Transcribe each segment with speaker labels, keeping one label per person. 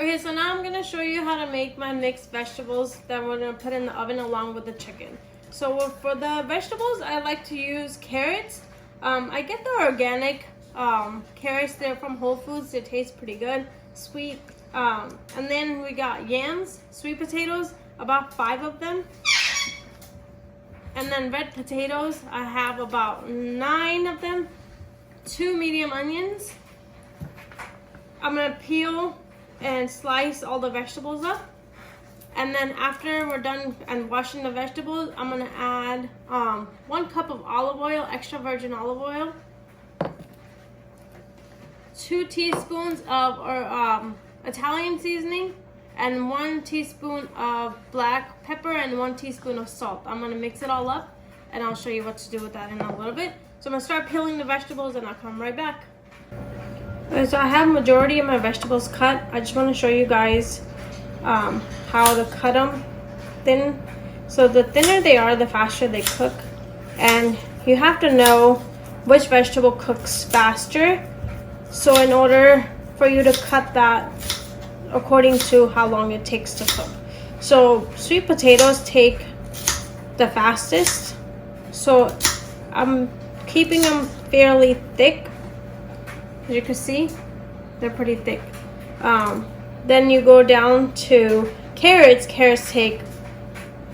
Speaker 1: Okay, so now I'm gonna show you how to make my mixed vegetables that we're gonna put in the oven along with the chicken. So for the vegetables, I like to use carrots. I get the organic carrots there from Whole Foods. They taste pretty good, sweet. And then we got yams, sweet potatoes, about 5 of them. And then red potatoes, I have about 9 of them. 2 medium onions. I'm gonna peel and slice all the vegetables up, and then after we're done and washing the vegetables, I'm gonna add 1 cup of olive oil, extra virgin olive oil, 2 teaspoons of Italian seasoning, and 1 teaspoon of black pepper and 1 teaspoon of salt. I'm gonna mix it all up, and I'll show you what to do with that in a little bit. So I'm gonna start peeling the vegetables, and I'll come right back. Okay, so I have majority of my vegetables cut. I just want to show you guys how to cut them thin. So the thinner they are, the faster they cook. And you have to know which vegetable cooks faster. So in order for you to cut that according to how long it takes to cook. So sweet potatoes take the fastest. So I'm keeping them fairly thick. As you can see, they're pretty thick. Then you go down to carrots. Carrots take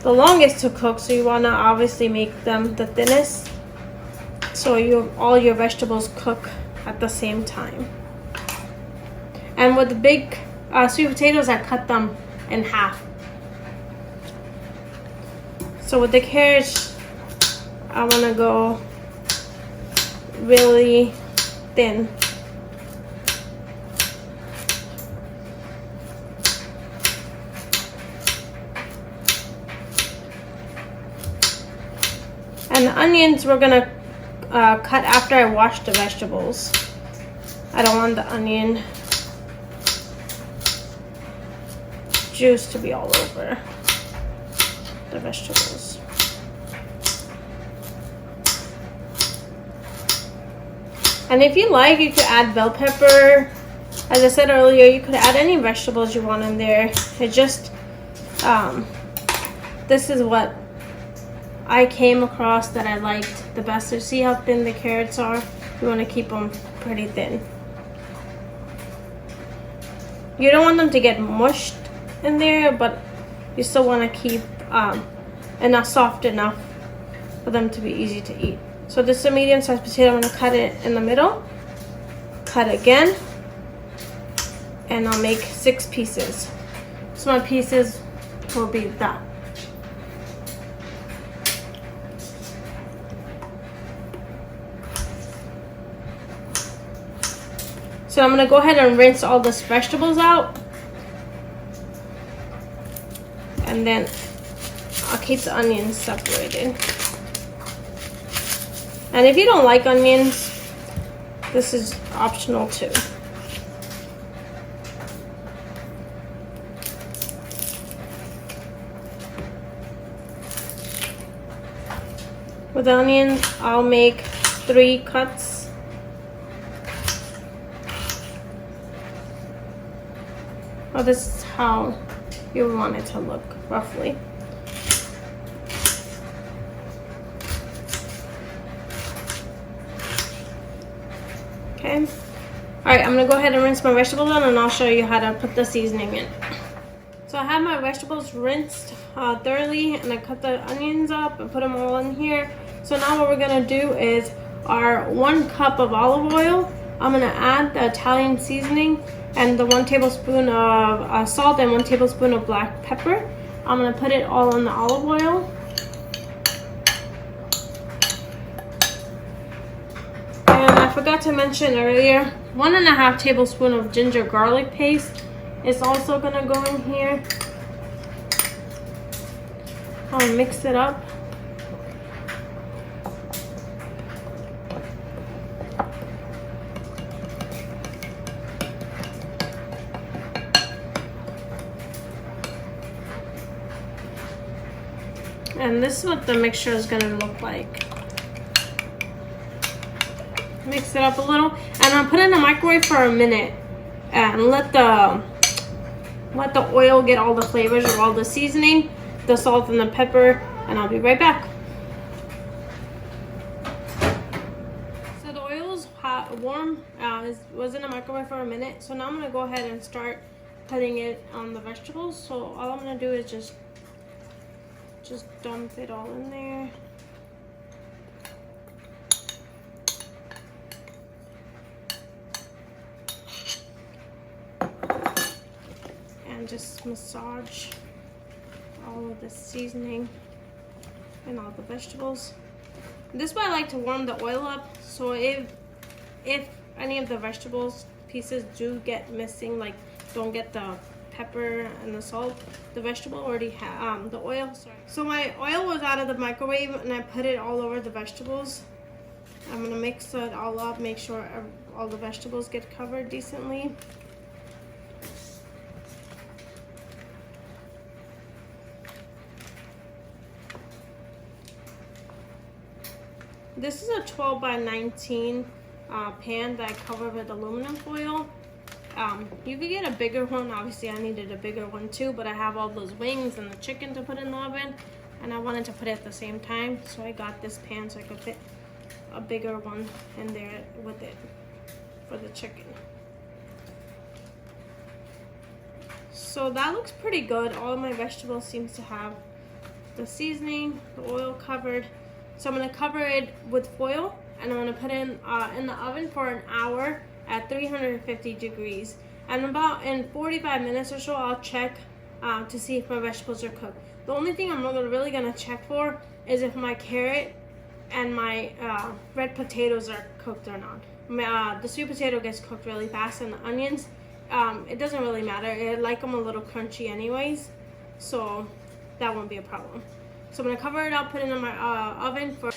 Speaker 1: the longest to cook, so you want to obviously make them the thinnest, so all your vegetables cook at the same time. And with the big sweet potatoes, I cut them in half. So with the carrots, I want to go really thin. And the onions we're gonna cut after I wash the vegetables. I don't want the onion juice to be all over the vegetables. And if you like, you could add bell pepper. As I said earlier, you could add any vegetables you want in there. It just, this is what I came across that I liked the best. So see how thin the carrots are? You want to keep them pretty thin. You don't want them to get mushed in there, but you still want to keep enough soft enough for them to be easy to eat. So this is a medium-sized potato. I'm going to cut it in the middle. Cut again. And I'll make 6 pieces. So my pieces will be that. So I'm going to go ahead and rinse all these vegetables out. And then I'll keep the onions separated. And if you don't like onions, this is optional too. With the onions, I'll make 3 cuts. Well, this is how you want it to look, roughly. Okay. Alright, I'm going to go ahead and rinse my vegetables out, and I'll show you how to put the seasoning in. So I have my vegetables rinsed thoroughly, and I cut the onions up and put them all in here. So now what we're going to do is our 1 cup of olive oil. I'm going to add the Italian seasoning and the 1 tablespoon of salt and 1 tablespoon of black pepper. I'm going to put it all in the olive oil. And I forgot to mention earlier, 1.5 tablespoon of ginger garlic paste is also going to go in here. I'll mix it up. And this is what the mixture is going to look like. Mix it up a little, and I'll put it in the microwave for a minute and let the let the oil get all the flavors of all the seasoning, the salt and the pepper, and I'll be right back. So the oil's hot, warm, was in the microwave for a minute. So now I'm gonna go ahead and start putting it on the vegetables. So all I'm gonna do is just dump it all in there. And just massage all of the seasoning and all the vegetables. This is why I like to warm the oil up, so if any of the vegetables pieces do get missing, like don't get the pepper and the salt, the vegetable already have the oil, sorry. So my oil was out of the microwave and I put it all over the vegetables. I'm gonna mix it all up, make sure all the vegetables get covered decently. This is a 12 by 19 pan that I covered with aluminum foil. You could get a bigger one. Obviously I needed a bigger one too, but I have all those wings and the chicken to put in the oven, and I wanted to put it at the same time, so I got this pan so I could fit a bigger one in there with it for the chicken. So that looks pretty good. All of my vegetables seems to have the seasoning, the oil covered. So I'm gonna cover it with foil and I'm gonna put it in the oven for an hour at 350 degrees. And about in 45 minutes or so, I'll check to see if my vegetables are cooked. The only thing I'm really gonna check for is if my carrot and my red potatoes are cooked or not. The sweet potato gets cooked really fast, and the onions, it doesn't really matter. I like them a little crunchy anyways, so that won't be a problem. So I'm gonna cover it up, put it in my oven for.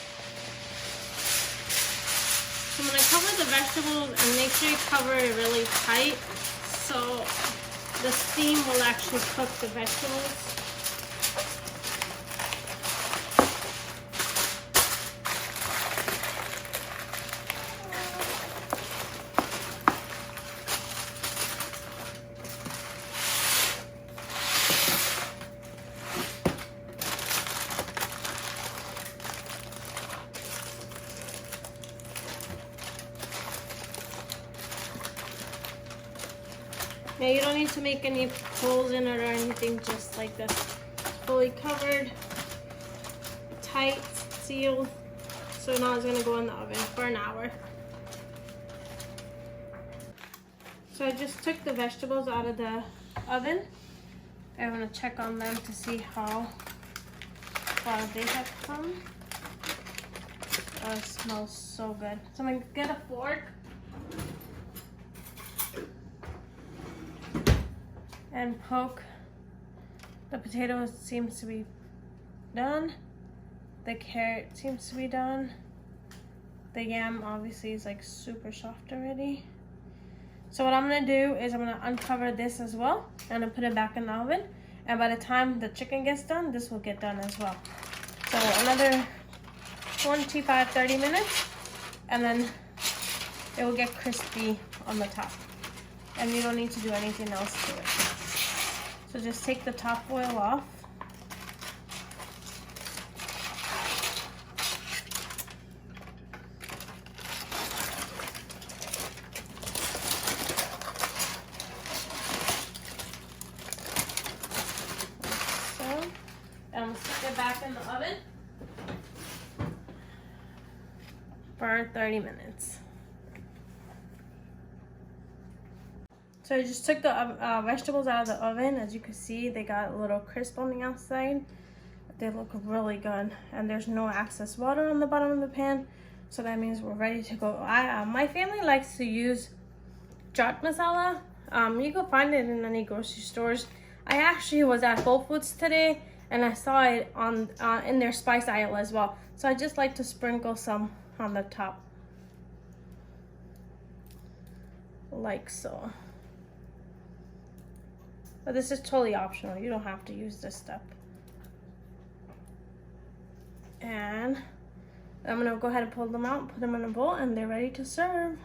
Speaker 1: So I'm gonna cover the vegetables and make sure you cover it really tight so the steam will actually cook the vegetables. Now you don't need to make any holes in it or anything, just like this. Fully covered, tight, sealed. So now it's gonna go in the oven for an hour. So I just took the vegetables out of the oven. I'm gonna check on them to see how far they have come. Oh, it smells so good. So I'm gonna get a fork and poke. The potato seems to be done. The carrot seems to be done. The yam obviously is like super soft already. So what I'm gonna do is I'm gonna uncover this as well and I'm gonna put it back in the oven. And by the time the chicken gets done, this will get done as well. So another 25, 30 minutes, and then it will get crispy on the top. And you don't need to do anything else to it. So just take the top foil off. So, and I'm gonna stick it back in the oven for 30 minutes. So I just took the vegetables out of the oven. As you can see, they got a little crisp on the outside. They look really good, and there's no excess water on the bottom of the pan. So that means we're ready to go. My family likes to use chaat masala. You can find it in any grocery stores. I actually was at Whole Foods today, and I saw it on in their spice aisle as well. So I just like to sprinkle some on the top, like so. But this is totally optional. You don't have to use this stuff. And I'm gonna go ahead and pull them out, put them in a bowl, and they're ready to serve.